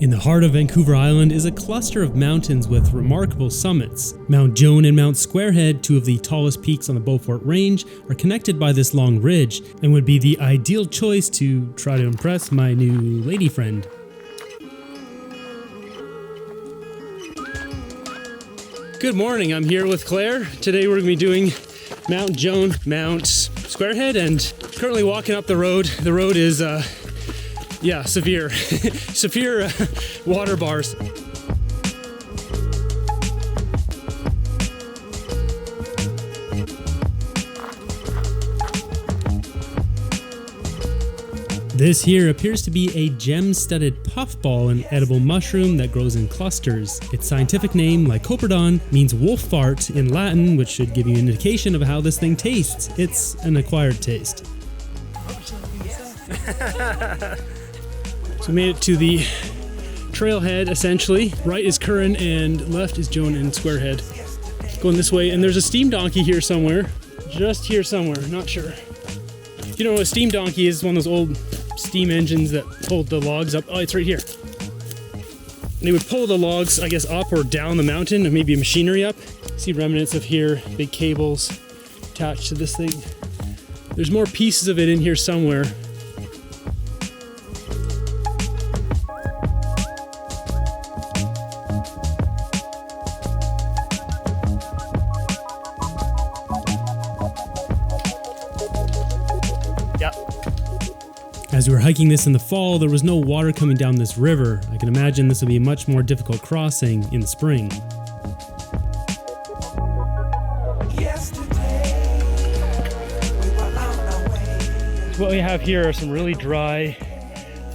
In the heart of Vancouver Island is a cluster of mountains with remarkable summits. Mount Joan and Mount Squarehead, two of the tallest peaks on the Beaufort Range, are connected by this long ridge and would be the ideal choice to try to impress my new lady friend. Good morning, I'm here with Claire. Today we're going to be doing Mount Joan, Mount Squarehead, and currently walking up the road. The road is severe. Severe water bars. This here appears to be a gem-studded puffball, an edible mushroom that grows in clusters. Its scientific name, Lycoperdon, means wolf fart in Latin, which should give you an indication of how this thing tastes. It's an acquired taste. So we made it to the trailhead, essentially. Right is Curran and left is Joan and Squarehead. Going this way, and there's a steam donkey here somewhere. Just here somewhere, not sure. You know what a steam donkey is? One of those old steam engines that pulled the logs up. Oh, it's right here. And they would pull the logs, I guess, up or down the mountain, and maybe machinery up. See remnants of here, big cables attached to this thing. There's more pieces of it in here somewhere. As we were hiking this in the fall, there was no water coming down this river. I can imagine this will be a much more difficult crossing in the spring. What we have here are some really dry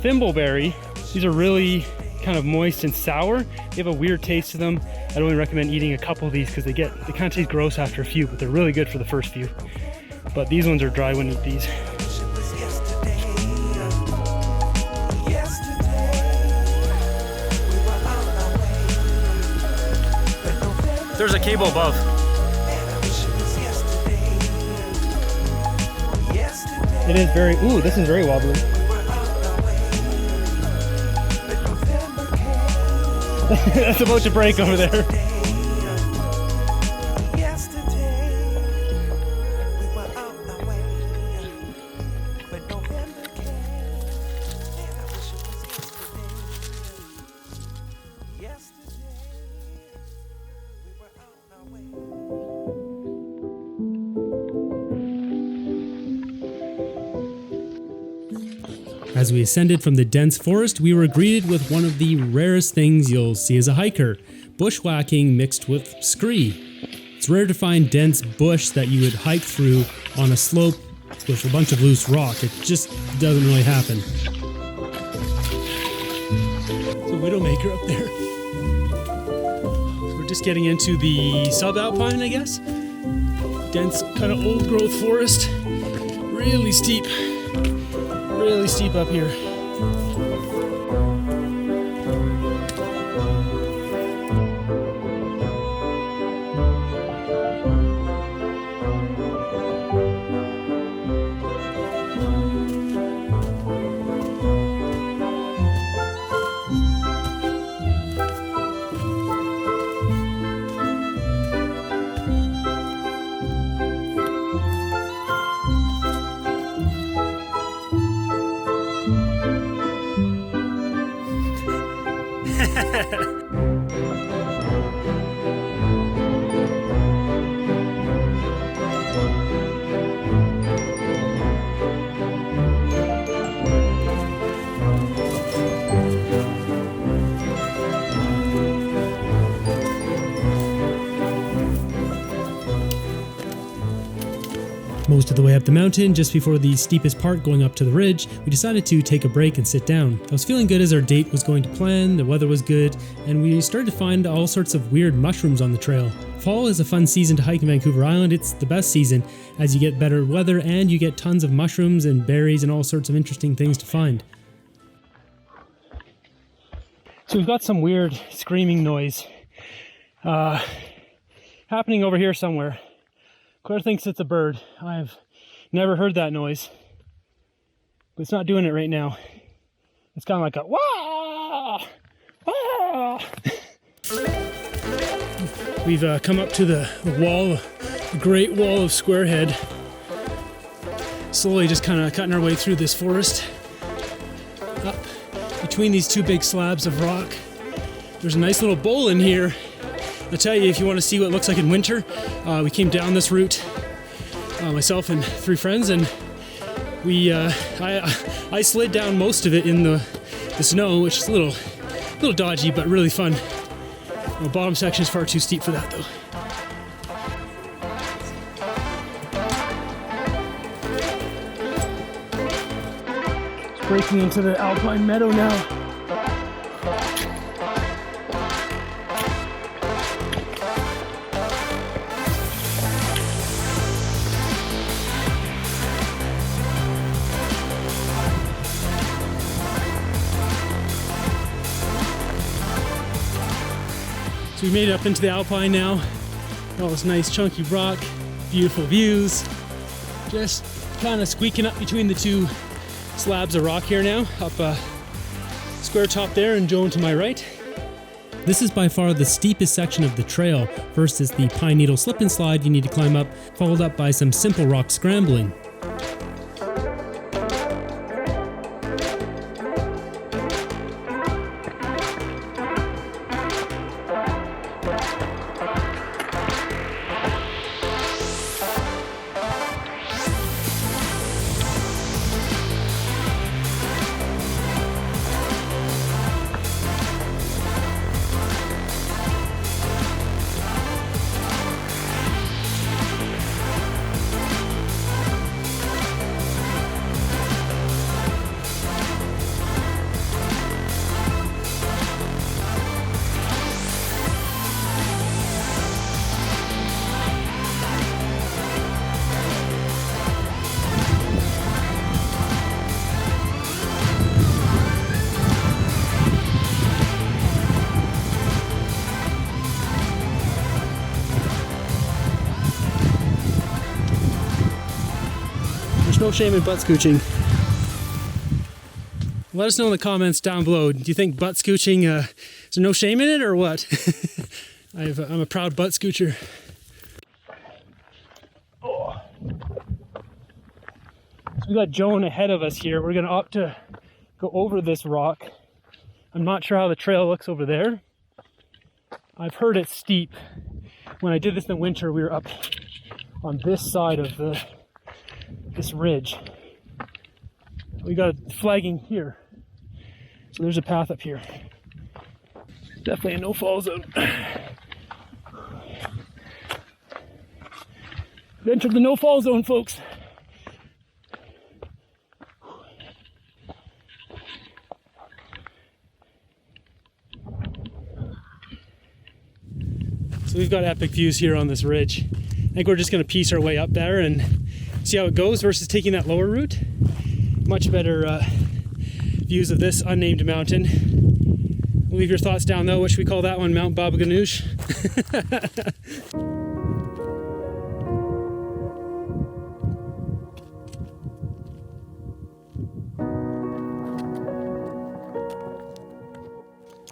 thimbleberry. These are really kind of moist and sour. They have a weird taste to them. I'd only recommend eating a couple of these because they kind of taste gross after a few, but they're really good for the first few. But these ones are dry when you eat these. There's a cable above. It is very, ooh, this is very wobbly. That's about to break over there. As we ascended from the dense forest, we were greeted with one of the rarest things you'll see as a hiker, bushwhacking mixed with scree. It's rare to find dense bush that you would hike through on a slope with a bunch of loose rock. It just doesn't really happen. There's a widowmaker up there. So we're just getting into the subalpine, I guess. Dense, kind of old growth forest. Really steep up here. Most of the way up the mountain, just before the steepest part going up to the ridge, we decided to take a break and sit down. I was feeling good as our date was going to plan, the weather was good, and we started to find all sorts of weird mushrooms on the trail. Fall is a fun season to hike in Vancouver Island. It's the best season as you get better weather and you get tons of mushrooms and berries and all sorts of interesting things to find. So we've got some weird screaming noise happening over here somewhere. Claire thinks it's a bird. I've never heard that noise, but it's not doing it right now. It's kind of like a wah. We've come up to the wall, the Great Wall of Squarehead. Slowly just kind of cutting our way through this forest. Up between these two big slabs of rock. There's a nice little bowl in here. I'll tell you, if you want to see what it looks like in winter, we came down this route, myself and 3 friends, and I slid down most of it in the snow, which is a little dodgy, but really fun. The bottom section is far too steep for that, though. It's breaking into the alpine meadow now. So we made it up into the alpine now. All this nice chunky rock, beautiful views. Just kind of squeaking up between the two slabs of rock here now. Up Square top there and Joan to my right. This is by far the steepest section of the trail. First is the pine needle slip and slide you need to climb up, followed up by some simple rock scrambling. No shame in butt scooching. Let us know in the comments down below. Do you think butt scooching, is there no shame in it or what? I'm a proud butt scoocher. Oh. So we got Joan ahead of us here. We're gonna opt to go over this rock. I'm not sure how the trail looks over there. I've heard it's steep. When I did this in the winter, we were up on this side of this ridge. We got a flagging here. So there's a path up here. Definitely a no-fall zone. We've entered the no-fall zone, folks. So we've got epic views here on this ridge. I think we're just going to piece our way up there and see how it goes versus taking that lower route. Much better views of this unnamed mountain. Leave your thoughts down though. What should we call that one? Mount Baba Ganoush?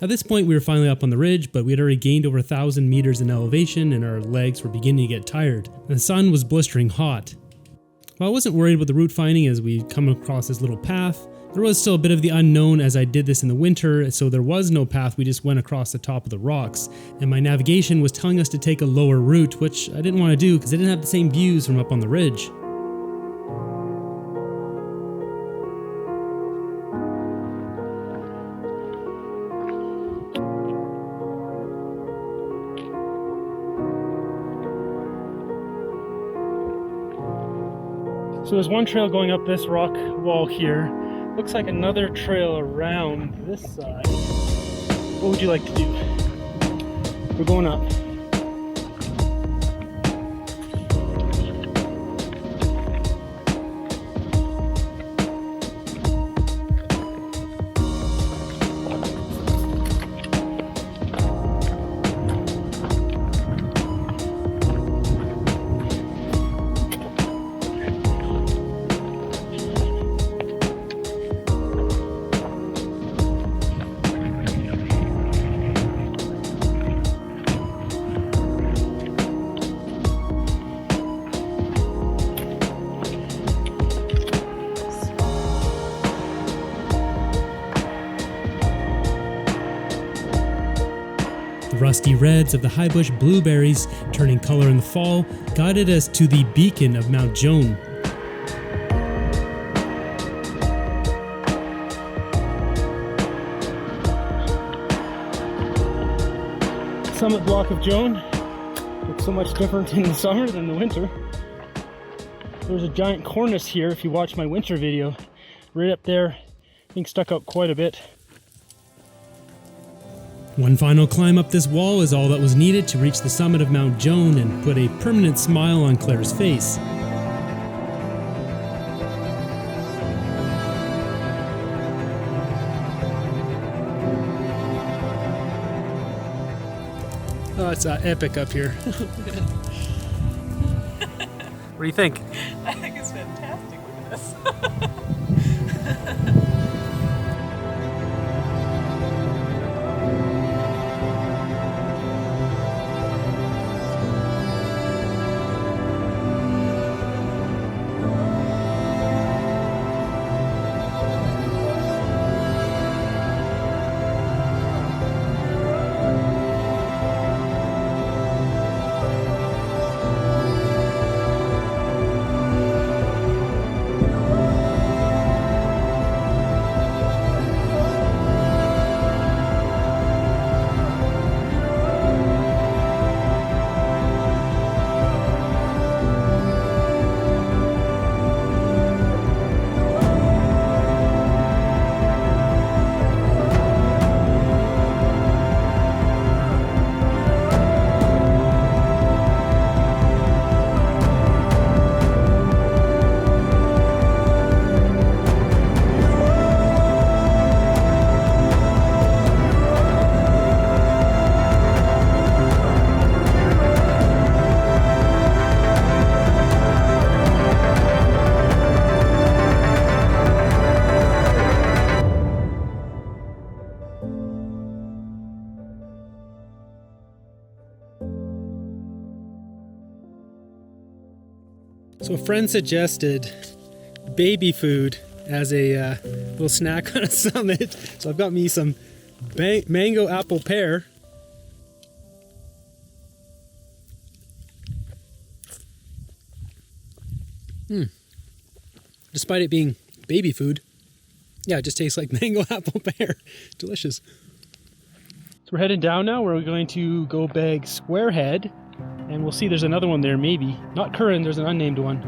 At this point we were finally up on the ridge, but we had already gained over 1,000 meters in elevation and our legs were beginning to get tired. And the sun was blistering hot. While I wasn't worried about the route finding as we come across this little path, there was still a bit of the unknown as I did this in the winter, so there was no path, we just went across the top of the rocks. And my navigation was telling us to take a lower route, which I didn't want to do because I didn't have the same views from up on the ridge. So there's one trail going up this rock wall here. Looks like another trail around this side. What would you like to do? We're going up. rusty reds of the high bush blueberries turning color in the fall guided us to the beacon of Mount Joan. Summit block of Joan looks so much different in the summer than the winter. There's a giant cornice here if you watch my winter video. Right up there, I think stuck out quite a bit. One final climb up this wall is all that was needed to reach the summit of Mount Joan and put a permanent smile on Claire's face. Oh, it's epic up here. What do you think? I think it's fantastic. Look at this. So a friend suggested baby food as a little snack on a summit. So I've got me some mango apple pear. Despite it being baby food, yeah, it just tastes like mango apple pear. Delicious. So we're heading down now. We're going to go bag Squarehead. And we'll see there's another one there, maybe. Not Curran, there's an unnamed one.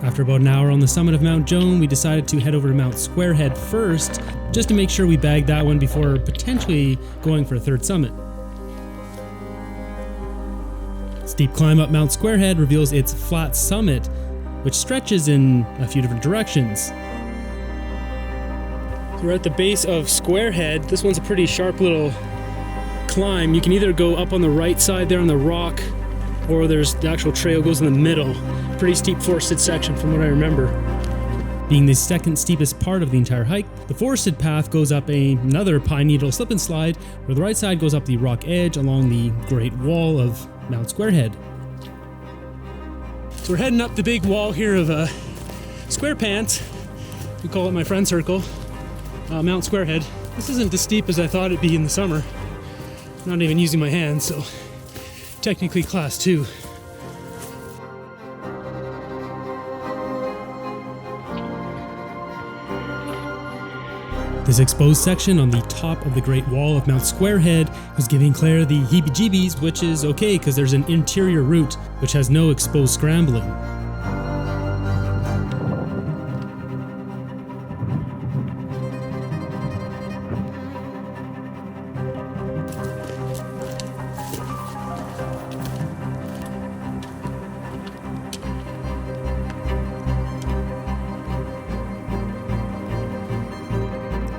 After about an hour on the summit of Mount Joan, we decided to head over to Mount Squarehead first, just to make sure we bagged that one before potentially going for a third summit. Steep climb up Mount Squarehead reveals its flat summit, which stretches in a few different directions. So we're at the base of Squarehead. This one's a pretty sharp little climb. You can either go up on the right side there on the rock, or there's the actual trail goes in the middle. Pretty steep forested section from what I remember. Being the second steepest part of the entire hike, the forested path goes up another pine needle slip and slide, where the right side goes up the rock edge along the Great Wall of Mount Squarehead. So we're heading up the big wall here of Squarepants. We call it my friend circle, Mount Squarehead. This isn't as steep as I thought it'd be in the summer. I'm not even using my hands, so technically class 2. This exposed section on the top of the Great Wall of Mount Squarehead was giving Claire the heebie-jeebies, which is okay because there's an interior route which has no exposed scrambling.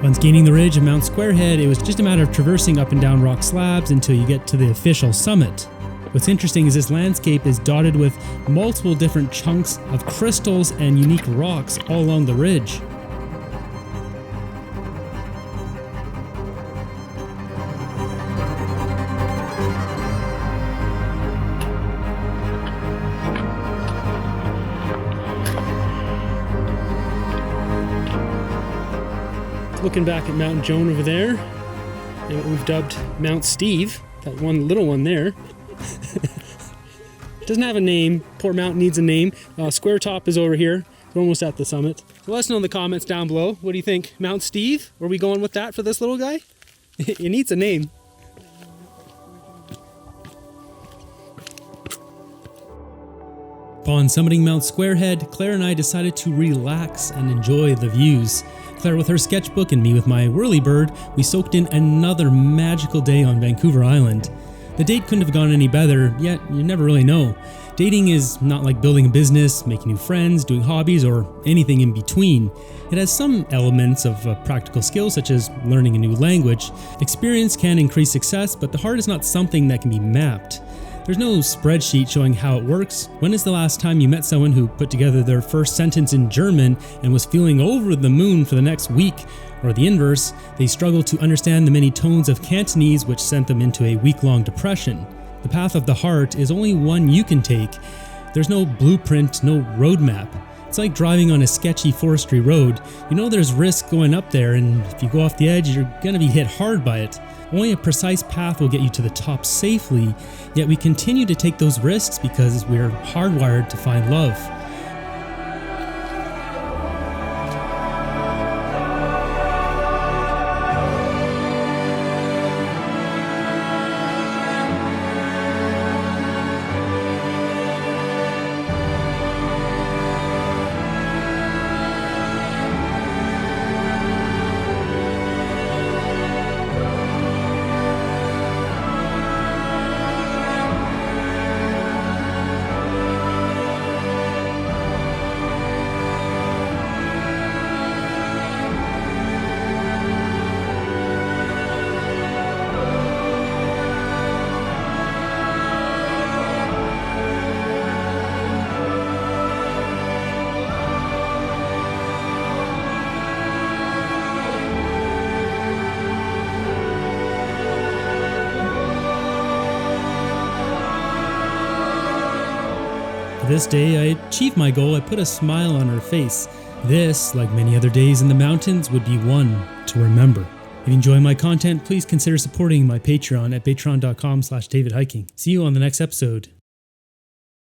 Once gaining the ridge of Mount Squarehead, it was just a matter of traversing up and down rock slabs until you get to the official summit. What's interesting is this landscape is dotted with multiple different chunks of crystals and unique rocks all along the ridge. Looking back at Mount Joan over there, and what we've dubbed Mount Steve, that one little one there. Doesn't have a name. Poor mountain needs a name. Square Top is over here. We're almost at the summit. So let us know in the comments down below. What do you think? Mount Steve? Are we going with that for this little guy? It needs a name. Upon summiting Mount Squarehead, Claire and I decided to relax and enjoy the views. Claire with her sketchbook and me with my whirlybird, we soaked in another magical day on Vancouver Island. The date couldn't have gone any better, yet you never really know. Dating is not like building a business, making new friends, doing hobbies, or anything in between. It has some elements of practical skills such as learning a new language. Experience can increase success, but the heart is not something that can be mapped. There's no spreadsheet showing how it works. When is the last time you met someone who put together their first sentence in German and was feeling over the moon for the next week? Or the inverse, they struggled to understand the many tones of Cantonese which sent them into a week-long depression. The path of the heart is only one you can take. There's no blueprint, no roadmap. It's like driving on a sketchy forestry road. You know there's risk going up there, and if you go off the edge, you're gonna be hit hard by it. Only a precise path will get you to the top safely, yet we continue to take those risks because we're hardwired to find love. This day, I achieved my goal. I put a smile on her face. This, like many other days in the mountains, would be one to remember. If you enjoy my content, please consider supporting my Patreon at patreon.com/davidhiking. See you on the next episode.